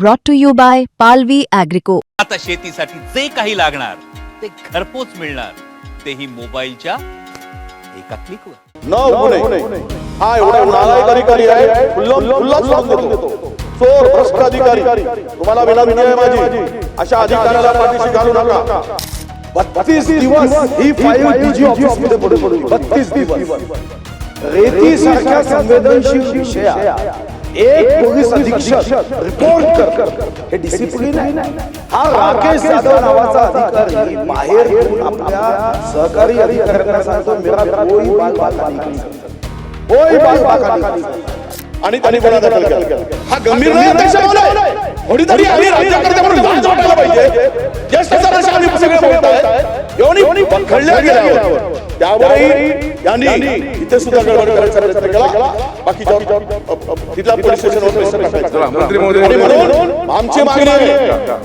brought to you by Palvi Agrico. आता शेतीसाठी जे काही लागणार ते घरपोच मिळणार, तेही मोबाईलच्या एका क्लिकवर। हा एवढा नालायक अधिकारी आहे, खुल्ला सोडून देतो। चोर भ्रष्ट अधिकारी, तुम्हाला विनंती आहे माझी, अशा अधिकाऱ्याला पाठीशी घालू नका। 32 दिवस ही फाईल डीजी ऑफिस मध्ये पडली, 32 दिवस रेती सारख्या संवेदनशील विषया एक पोलीस अधीक्षक रिपोर्ट कर, हे डिसिप्लिन आहे। हा राकेश जाधव नावाचा अधिकारी बाहेर येऊन आपल्या सहकारी अधिकाऱ्यांना सांगतो मेरा कोई बाल बाका नहीं, कोई बाल बाका नहीं, आणि त्यांनी गुन्हा दाखल केला। हा गंभीर नाही अध्यक्ष महोदय, थोडीतरी आम्ही राज्यकर्ते म्हणून लाज वाटायला पाहिजे। ज्येष्ठ सदस्य आम्ही सगळे बोलतायत, एवढी पकडल्या गेल्यावर त्यावरही यांनी इथे सुद्धा गडबड करायचा प्रयत्न केला। बाकी तिथला पोलीस स्टेशनवर प्रेशर टाकायचा। आणि म्हणून आमची मागणी आहे,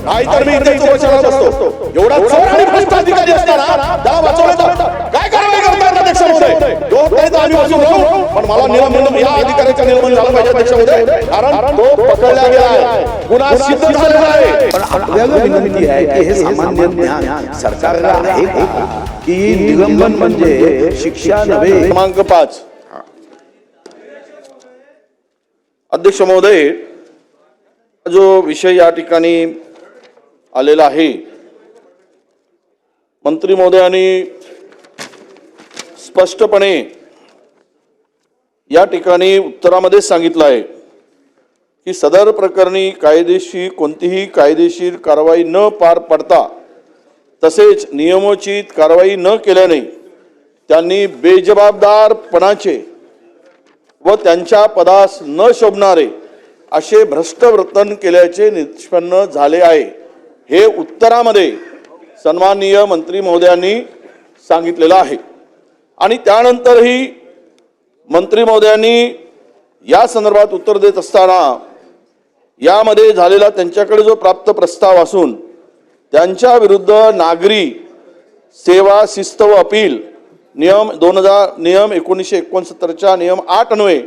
नाहीतर मी इथे उपोषणाला बसतो। एवढा चोर आणि भ्रष्ट अधिकारी असताना त्याला वाचवण्याचा काय कारवाई करतात अध्यक्ष महोदय? जोपर्यंत आम्ही बसून राहू, पण मला निलंबन, या अधिकाऱ्याचा निलंबन झालं पाहिजे अध्यक्ष महोदय, कारण तो पकडला गेला आहे, गुन्हा सिद्ध झालेला आहे। पण आपल्याला विनंती आहे की हे सामान्य ज्ञान सरकारला आहे का, की निलंबन म्हणजे शिक्षा नव्हे। क्रमांक 5 अध्यक्ष महोदय, जो विषय या ठिकाणी आलेला आहे, मंत्री महोदयांनी स्पष्टपणे या ठिकाणी उत्तरामध्ये सांगितलं आहे की सदर प्रकरणी कोणतीही कायदेशीर कारवाई न पार पडता तसेच नियमोचित कारवाई न केल्याने त्यांनी बेजबाबदारपणाचे व त्यांच्या पदास न शोभणारे असे भ्रष्ट वर्तन केल्याचे निष्पन्न झाले आहे, हे उत्तरामध्ये सन्माननीय मंत्री महोदयांनी सांगितलेलं आहे। आणि त्यानंतरही मंत्री महोदयांनी या संदर्भात उत्तर देत असताना यामध्ये झालेला त्यांच्याकडे जो प्राप्त प्रस्ताव असून त्यांच्या विरुद्ध नागरी सेवा शिस्त व अपील नियम 1969च्या नियम 8 अन्वये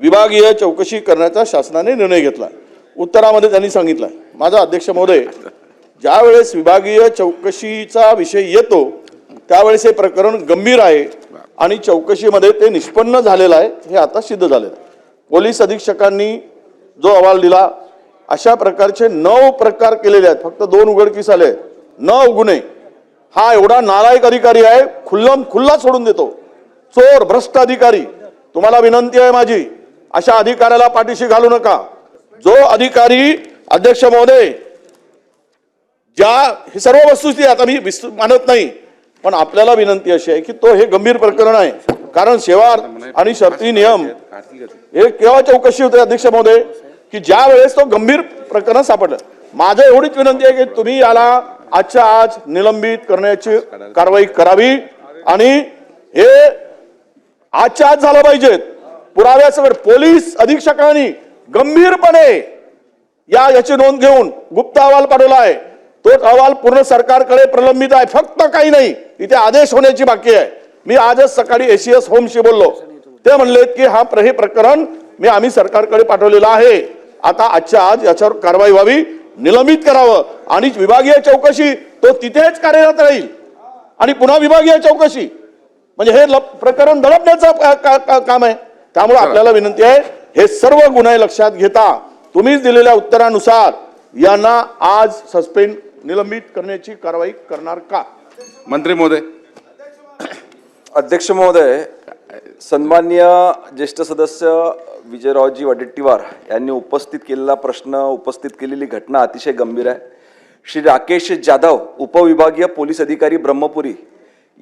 विभागीय चौकशी करण्याचा शासनाने निर्णय घेतला। उत्तरामध्ये त्यांनी सांगितलं, माझा अध्यक्ष महोदय, ज्यावेळेस विभागीय चौकशीचा विषय येतो त्यावेळेस हे प्रकरण गंभीर आहे आणि चौकशीमध्ये ते निष्पन्न झालेलं आहे, हे आता सिद्ध झालेलं आहे। पोलीस अधीक्षकांनी जो अहवाल दिला, अशा प्रकारचे 9 प्रकार केलेले आहेत, फक्त 2 उघडकीस आले, 9 गुन्हे। हा एवढा नालायक अधिकारी आहे, खुल्ला सोडून देतो। चोर भ्रष्ट अधिकारी, तुम्हाला विनंती आहे माझी, अशा अधिकाऱ्याला पाठीशी घालू नका। जो अधिकारी अध्यक्ष महोदय, हे सर्व वस्तुस्थिती आता मी मानत नाही, पण आपल्याला विनंती अशी आहे की तो हे गंभीर प्रकरण आहे, कारण सेवा आणि शर्ती नियम हे केव्हा चौकशी होते अध्यक्ष महोदय, की ज्या वेळेस तो गंभीर प्रकरण सापडलं। माझं एवढीच विनंती आहे की तुम्ही याला आजच्या आज निलंबित करण्याची कारवाई करावी आणि हे आजच्या आज झालं पाहिजे। पुराव्यासकट पोलीस अधीक्षकांनी गंभीरपणे याची नोंद घेऊन गुप्त अहवाल पाठवला आहे, तो अहवाल पूर्ण सरकारकडे प्रलंबित आहे, फक्त काही नाही, इथे आदेश होण्याची बाकी आहे। मी आजच सकाळी एसीएस होमशी बोललो, ते म्हणलेत की हे प्रकरण आम्ही सरकारकडे पाठवलेलं आहे, आता आजच्या आज याच्यावर कारवाई व्हावी, निलंबित करावं आणि विभागीय चौकशी तो तिथेच कार्यरत राहील आणि पुन्हा विभागीय चौकशी, म्हणजे हे प्रकरण दडपण्याचं काम आहे। त्यामुळे आपल्याला विनंती आहे, हे सर्व गुन्हे लक्षात घेता तुम्हीच दिलेल्या उत्तरानुसार यांना आज सस्पेंड निलंबित करण्याची कारवाई करणार का? मंत्री महोदय। अध्यक्ष महोदय, सन्माननीय ज्येष्ठ सदस्य विजयरावजी वडेट्टीवार यांनी उपस्थित केलेला प्रश्न, उपस्थित केलेली घटना अतिशय गंभीर आहे। श्री राकेश जाधव, उपविभागीय पोलीस अधिकारी ब्रह्मपुरी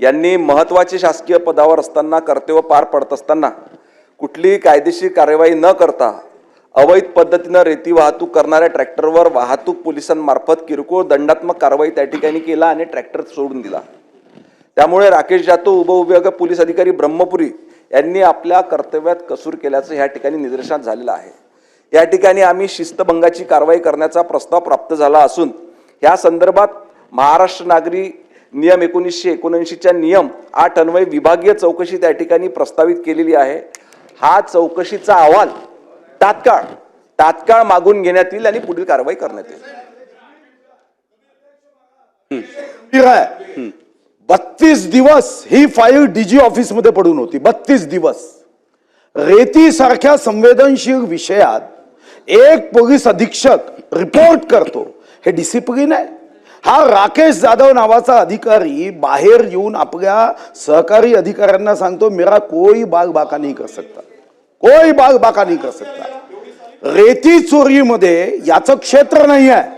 यांनी महत्त्वाचे शासकीय पदावर असताना, कर्तव्य पार पडत असताना कुठलीही कायदेशीर कार्यवाही न करता अवैध पद्धतीनं रेती वाहतूक करणाऱ्या ट्रॅक्टरवर वाहतूक पोलिसांमार्फत किरकोळ दंडात्मक कारवाई त्या ठिकाणी केला आणि ट्रॅक्टर सोडून दिला। त्यामुळे राकेश जाधव, उपविभागीय पोलीस अधिकारी ब्रह्मपुरी यांनी आपल्या कर्तव्यात कसूर केल्याचं या ठिकाणी निदर्शनास झालेलं आहे। या ठिकाणी आम्ही शिस्तभंगाची कारवाई करण्याचा प्रस्ताव प्राप्त झाला असून या संदर्भात महाराष्ट्र नागरी नियम 1979च्या नियम 8 अन्वये विभागीय चौकशी त्या ठिकाणी प्रस्तावित केलेली आहे। हा चौकशीचा अहवाल तात्काळ तात्काळ मागून घेण्यात येईल आणि पुढील कारवाई करण्यात येईल. ठीक आहे. 32 दिवस ही फाईल डीजी ऑफिस मध्ये पडून होती. 32 दिवस रेती सारख्या संवेदनशील विषयात एक पोलीस अधीक्षक रिपोर्ट करतो, हे डिसिप्लिन आहे? हा राकेश जाधव नावाचा अधिकारी बाहेर येऊन आपल्या सहकारी अधिकाऱ्यांना सांगतो, मेरा कोई बाग बाका नहीं कर सकता, कोई बाग बाका नहीं कर सकता. रेती चोरीमध्ये याचं क्षेत्र नाही आहे.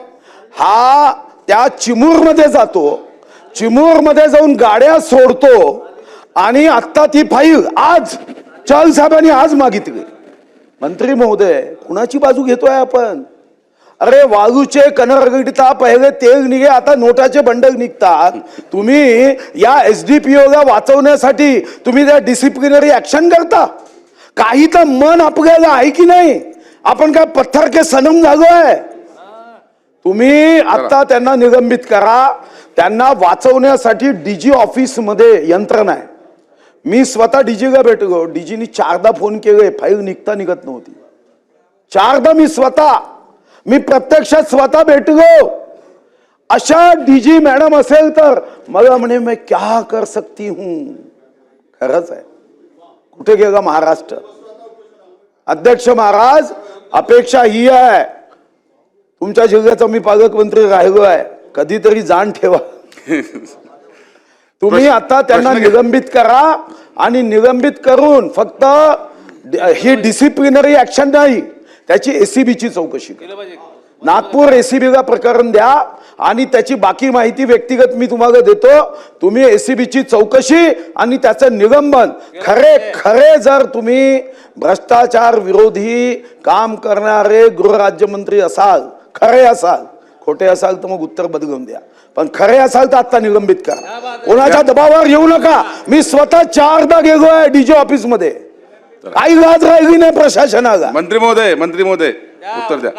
हा त्या चिमूरमध्ये जातो, चिमूरमध्ये जाऊन गाड्या सोडतो आणि आता ती फाईल आज चहल साहेबांनी आज मागितली. मंत्री महोदय, कुणाची बाजू घेतोय आपण? अरे वाळूचे कनरगडता पहिले तेल निघे, आता नोटाचे बंडल निघतात. तुम्ही या एसडीपीओला वाचवण्यासाठी तुम्ही त्या डिसिप्लिनरी ऍक्शन करता? काही तर मन आपल्याला आहे की नाही? आपण काय पत्थर के सनम झालोय? तुम्ही आता त्यांना निलंबित करा. त्यांना वाचवण्यासाठी डीजी ऑफिस मध्ये यंत्रणा आहे. मी स्वतः डीजीला भेटलो, डीजीनी 4दा फोन केले, फाईल निघत नव्हती. 4दा मी प्रत्यक्षात स्वतः भेटलो. अशा डीजी मॅडम असेल तर मला म्हणे मैं क्या कर सकती हूं. खरंच आहे. कुठे गेला महाराष्ट्र? अध्यक्ष महाराज, अपेक्षा ही आहे, तुमच्या जिल्ह्याचा मी पालकमंत्री राहिलो आहे, कधीतरी जाण ठेवा. तुम्ही आता त्यांना निलंबित करा आणि निलंबित करून फक्त ही डिसिप्लिनरी ऍक्शन नाही, त्याची एसीबीची चौकशी करा. नागपूर एसीबीला प्रकरण द्या आणि त्याची बाकी माहिती व्यक्तिगत मी तुम्हाला देतो. तुम्ही एसीबीची चौकशी आणि त्याचं निलंबन. खरे जर तुम्ही भ्रष्टाचार विरोधी काम करणारे गृहराज्यमंत्री असाल, खरे असाल, खोटे असाल तर मग उत्तर बदलून द्या, पण खरे असाल तर आता निलंबित करा. कोणाच्या दबावावर येऊ नका. मी स्वतः 4दा गेलो आहे डीजी ऑफिस मध्ये. काही लाज राहिली नाही प्रशासनाला. मंत्री महोदय उत्तर द्या.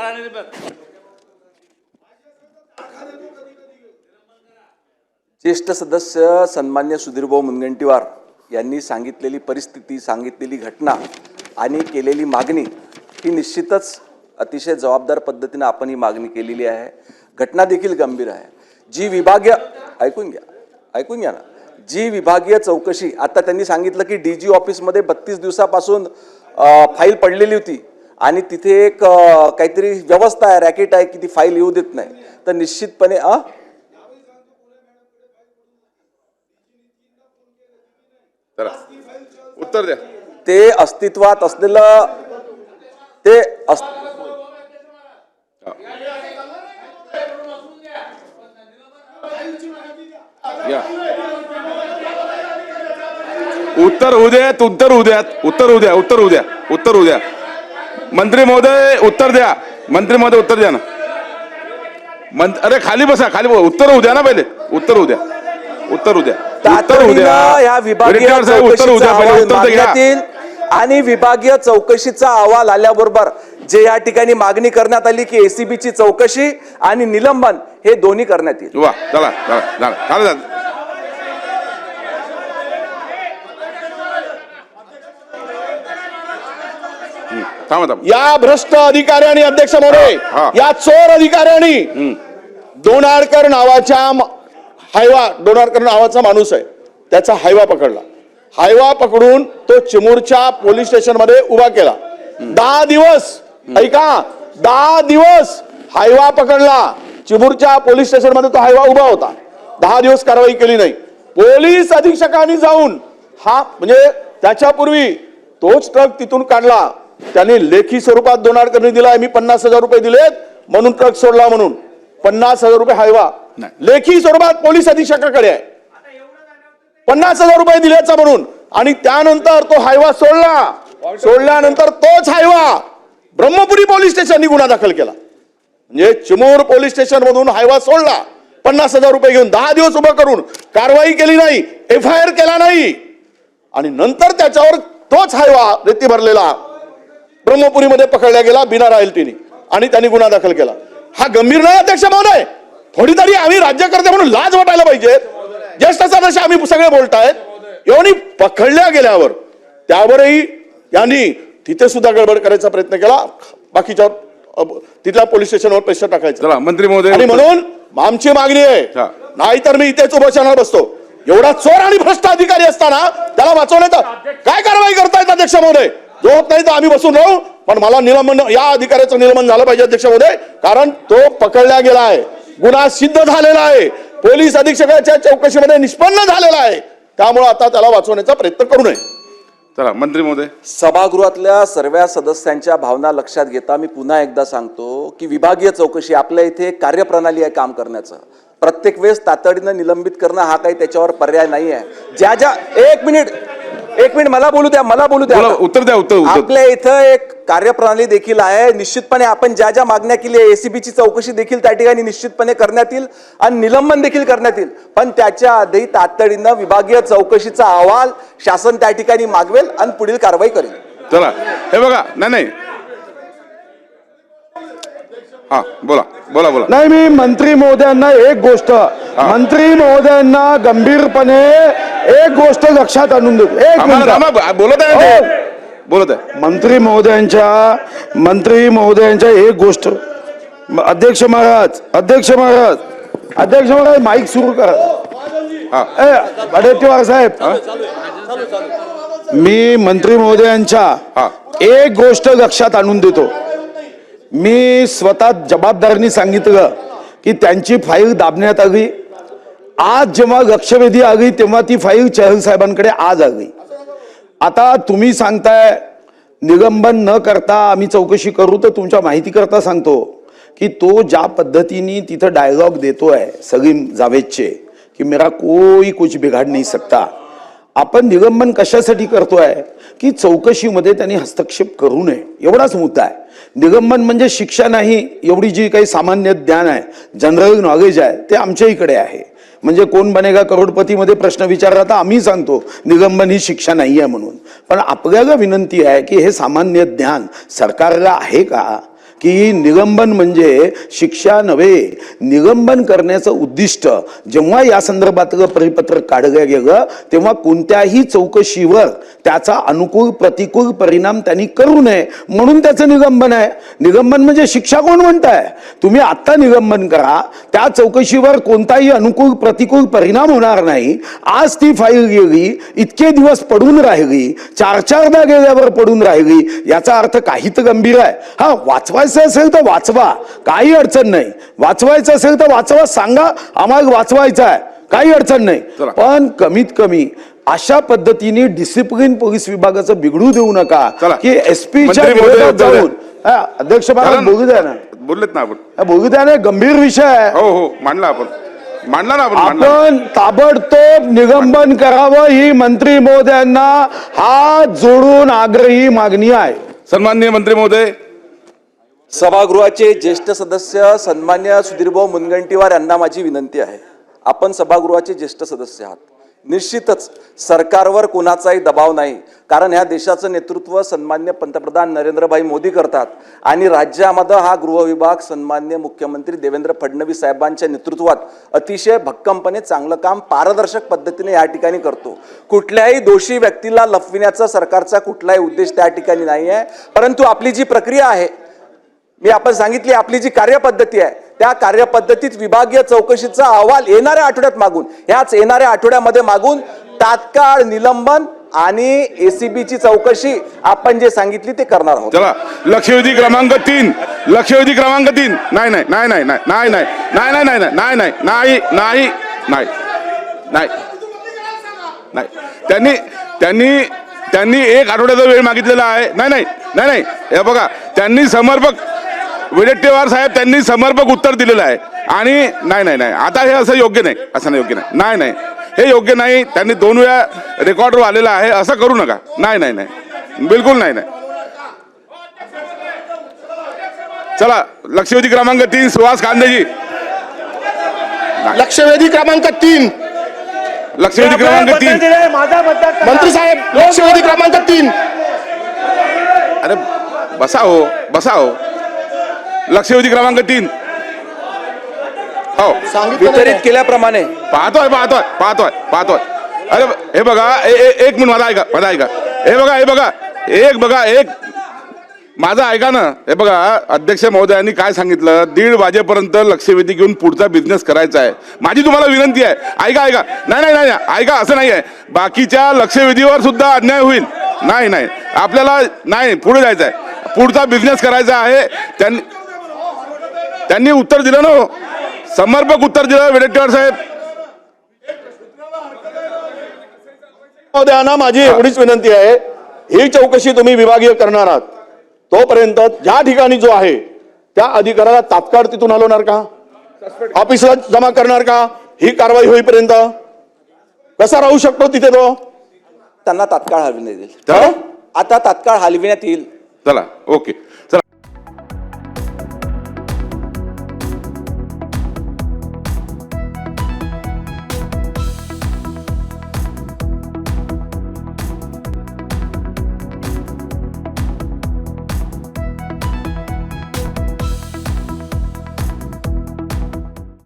ज्येष्ठ सदस्य सन्मान्य सुधीरभाऊ मुनगंटीवार यांनी सांगितलेली परिस्थिती, सांगितलेली घटना आणि केलेली मागणी ही निश्चितच अतिशय जबाबदार पद्धतीने आपण ही मागणी केलेली आहे. घटना देखील गंभीर आहे. जी विभागीय ऐकून घ्या ना, जी विभागीय चौकशी आता त्यांनी सांगितलं की डीजी ऑफिसमध्ये 32 दिवसापासून फाईल पडलेली होती आणि तिथे एक काहीतरी व्यवस्था आहे, रॅकेट आहे की ती फाईल येऊ देत नाही. तर निश्चितपणे उत्तर द्या. ते अस्तित्वात असलेलं ते उत्तर होऊ द्या. मंत्री महोदय उत्तर द्या. मंत्री महोदय उत्तर द्या ना. अरे खाली बसा, उत्तर होऊ द्या ना. पहिले उत्तर होऊ द्या. या विभागीय चौकशीचा अहवाल मागण्यात येईल आणि विभागीय चौकशीचा अहवाल आल्याबरोबर जे या ठिकाणी मागणी करण्यात आली की एसीबीची चौकशी आणि निलंबन हे दोन्ही करण्यात येईल. वा, चला. या भ्रष्ट अधिकाऱ्यांनी, अध्यक्ष महोदय, या चोर अधिकाऱ्यांनी डोनारकर नावाचा माणूस आहे, त्याचा हायवा पकडला. हायवा पकडून तो चिमूरच्या पोलीस स्टेशन मध्ये उभा केला. 10 दिवस, ऐका, 10 दिवस हायवा पकडला. चिमूरच्या पोलीस स्टेशन मध्ये तो हायवा उभा होता. 10 दिवस कारवाई केली नाही. पोलीस अधीक्षकांनी जाऊन म्हणजे त्याच्यापूर्वी तोच ट्रक तिथून काढला. त्यांनी लेखी स्वरूपात डोनारकरनी दिलाय, मी 50,000 रुपये दिलेत म्हणून ट्रक सोडला, म्हणून 50,000 रुपये हायवा लेखी स्वरूपात पोलीस अधीक्षकाकडे आहे. 50,000 रुपये दिल्याचा म्हणून. आणि त्यानंतर तो हायवा सोडल्यानंतर तोच हायवा ब्रह्मपुरी पोलीस स्टेशननी गुन्हा दाखल केला. म्हणजे चिमूर पोलीस स्टेशन मधून हायवा सोडला 50,000 रुपये घेऊन, 10 दिवस उभं करून कारवाई केली नाही, FIR केला नाही. आणि नंतर त्याच्यावर तोच हायवा रेती भरलेला ब्रह्मपुरीमध्ये पकडला गेला बिना रॉयल्टीने आणि त्यांनी गुन्हा दाखल केला. हा गंभीर नाही अध्यक्ष महोदय? थोडी तरी आम्ही राज्यकर्ते म्हणून लाज वाटायला पाहिजे. ज्येष्ठ सदस्य आम्ही सगळे बोलतायत. एवढी पकडल्या गेल्यावर त्यावरही यांनी तिथे सुद्धा गडबड करायचा प्रयत्न केला, बाकीच्यावर तिथल्या पोलीस स्टेशनवर प्रेशर टाकायचं. चला मंत्री महोदय आणि म्हणून आमची मागणी आहे, हा. नाहीतर मी इथेच उपोषणाला बसतो. एवढा चोर आणि भ्रष्ट अधिकारी असताना त्याला वाचवण्याचा काय कारवाई करतायत अध्यक्ष महोदय? जो होत नाही तर आम्ही बसून राहू, पण मला निलंबन, या अधिकाऱ्याचं निलंबन झालं पाहिजे अध्यक्ष महोदय, कारण तो पकडला गेला आहे, गुन्हा सिद्ध झालेला आहे, पोलीस अधीक्षकाच्या चौकशीमध्ये निष्पन्न झालेला आहे. त्यामुळे आता त्याला वाचवण्याचा प्रयत्न करू नये. चला मंत्री महोदय. सभागृहातल्या सर्व सदस्यांच्या भावना लक्षात घेता मी पुन्हा एकदा सांगतो की विभागीय चौकशी आपल्या इथे एक कार्यप्रणाली आहे काम करण्याचं. प्रत्येक वेळेस तातडीनं निलंबित करणं हा काही त्याच्यावर पर्याय नाही आहे. ज्या एक मिनिट मला बोलू द्या बोला, उत्तर द्या. आपल्या इथं एक कार्यप्रणाली देखील आहे. निश्चितपणे आपण ज्या मागण्या केली आहे, एसीबीची चौकशी देखील त्या ठिकाणी निश्चितपणे करण्यात येईल आणि निलंबन देखील करण्यात येईल. पण त्याच्या आधी तातडीनं विभागीय चौकशीचा अहवाल शासन त्या ठिकाणी मागवेल आणि पुढील कारवाई करेल. चला हे बघा. नाही हा बोला. नाही, मी मंत्री महोदयांना एक गोष्ट, मंत्री महोदयांना गंभीरपणे एक गोष्ट लक्षात आणून देतो. एक मिनिट बोलत आहे बोलत आहे. मंत्री महोदयांच्या एक गोष्ट, अध्यक्ष महाराज माईक सुरू करा. वडेट्टीवार साहेब, मी मंत्री महोदयांच्या एक गोष्ट लक्षात आणून देतो. मी स्वतः जबाबदारीने सांगितलं की त्यांची फाईल दाबण्यात आली. आज जेव्हा लक्षवेधी आली तेव्हा ती फाईल चहल साहेबांकडे आज आली. आता तुम्ही सांगताय निलंबन न करता आम्ही चौकशी करू, तर तुमच्या माहिती करता सांगतो की तो ज्या पद्धतीने तिथं डायलॉग देतोय सलीम जावेदचे की मेरा कोई कुछ बिघाड नहीं सकता. आपण निलंबन कशासाठी करतोय की चौकशीमध्ये त्यांनी हस्तक्षेप करू नये, एवढाच मुद्दा आहे. निलंबन म्हणजे शिक्षा नाही, एवढी जी काही सामान्य ज्ञान आहे, जनरल नॉलेज आहे, ते आमच्या इकडे आहे. म्हणजे कोण बनेगा करोडपतीमध्ये प्रश्न विचारला तर आम्ही सांगतो निलंबन ही शिक्षा नाही आहे म्हणून. पण आपल्याला विनंती आहे की हे सामान्य ज्ञान सरकारला आहे का की निलंबन म्हणजे शिक्षा नव्हे. निलंबन करण्याचं उद्दिष्ट जेव्हा या संदर्भातलं परिपत्रक काढलं गेलं तेव्हा कोणत्याही चौकशीवर त्याचा अनुकूल प्रतिकूल परिणाम त्यांनी करू नये म्हणून त्याचं निलंबन आहे. निलंबन म्हणजे शिक्षा कोण म्हणताय? तुम्ही आत्ता निलंबन करा, त्या चौकशीवर कोणताही अनुकूल प्रतिकूल परिणाम होणार नाही. आज ती फाईल गेली, इतके दिवस पडून राहिली, 4-4दा गेल्यावर पडून राहिली, याचा अर्थ काही तर गंभीर आहे. हा, वाचवायचं असेल तर वाचवा, काही अडचण नाही. वाचवायचं असेल तर वाचवा, सांगा आम्हाला वाचवायचं आहे, काही अडचण नाही. पण कमीत कमी अशा पद्धतीने डिसिप्लिन पोलीस विभागाचं बिघडू देऊ नका की एसपीच्या विरोधात जाऊन. अध्यक्ष महाराज बोलू द्या ना. बोललेत ना आपण. बोलू द्या ना, गंभीर विषय आहे. हो मांडला ना आपण. आपण ताबडतोब निलंबन करावं ही मंत्री महोदयांना हात जोडून आग्रही मागणी आहे. सन्माननीय मंत्री महोदय. सभागृहाचे ज्येष्ठ सदस्य सन्मान्य सुधीरभाऊ मुनगंटीवार यांना माझी विनंती आहे. आपण सभागृहाचे ज्येष्ठ सदस्य आहात. निश्चितच सरकारवर कोणाचाही दबाव नाही, कारण ह्या देशाचं नेतृत्व सन्मान्य पंतप्रधान नरेंद्रभाई मोदी करतात आणि राज्यामध्ये हा गृहविभाग सन्मान्य मुख्यमंत्री देवेंद्र फडणवीस साहेबांच्या नेतृत्वात अतिशय भक्कमपणे चांगलं काम पारदर्शक पद्धतीने या ठिकाणी करतो. कुठल्याही दोषी व्यक्तीला लपविण्याचा सरकारचा कुठलाही उद्देश त्या ठिकाणी नाही आहे. परंतु आपली जी प्रक्रिया आहे, मी आपण सांगितली आपली जी कार्यपद्धती आहे, त्या कार्यपद्धतीत विभागीय चौकशीचा अहवाल येणाऱ्या आठवड्यात मागून, ह्याच येणाऱ्या आठवड्यामध्ये मागून तात्काळ निलंबन आणि एसीबीची चौकशी आपण जे सांगितली ते करणार आहोत. चला लक्षवेधी क्रमांक 3. नाही. त्यांनी 1 आठवड्याचा वेळ मागितलेला आहे. नाही हे बघा, त्यांनी समर्पक वडेट्टीवार साहेब त्यांनी समर्पक उत्तर दिलेलं आहे. आणि नाही आता हे असं योग्य नाही, असं नाही योग्य नाही, हे योग्य नाही. त्यांनी 2 वेळा रेकॉर्डवर आलेला आहे, असं करू नका. नाही बिलकुल नाही. चला लक्षवेधी क्रमांक 3 सुहास कांदेजी. लक्षवेधी क्रमांक 3 मंत्री साहेब, लक्षवेधी क्रमांक 3. अरे बसा हो. लक्षवेधी क्रमांक 3 हो वितरित केल्याप्रमाणे पाहतोय. अरे हे बघा, एक मिनिट मला ऐका. हे बघा माझं ऐका ना, हे बघा अध्यक्ष महोदयांनी काय सांगितलं, 1:30 वाजेपर्यंत लक्षवेधी घेऊन पुढचा बिझनेस करायचा आहे. माझी तुम्हाला विनंती आहे, ऐका ऐका, नाही नाही नाही ऐका, असं नाही आहे, बाकीच्या लक्षवेधीवर सुद्धा अन्याय होईल. नाही नाही, आपल्याला नाही पुढे जायचं आहे, पुढचा बिझनेस करायचा आहे. त्यांनी उत्तर दिलं ना, समर्पक उत्तर दिलं वडेट्टीवार साहेब. महोदयांना माझी एवढीच विनंती आहे, ही चौकशी तुम्ही विभागीय करणार आहात तोपर्यंत ज्या ठिकाणी जो आहे त्या अधिकाऱ्याला तात्काळ तिथून हलवणार का, ऑफिसला जमा करणार का, ही कारवाई होईपर्यंत कसा राहू शकतो तिथे तो? त्यांना तात्काळ हलविण्यात येईल. चला. आता तात्काळ हलविण्यात येईल. चला, ओके.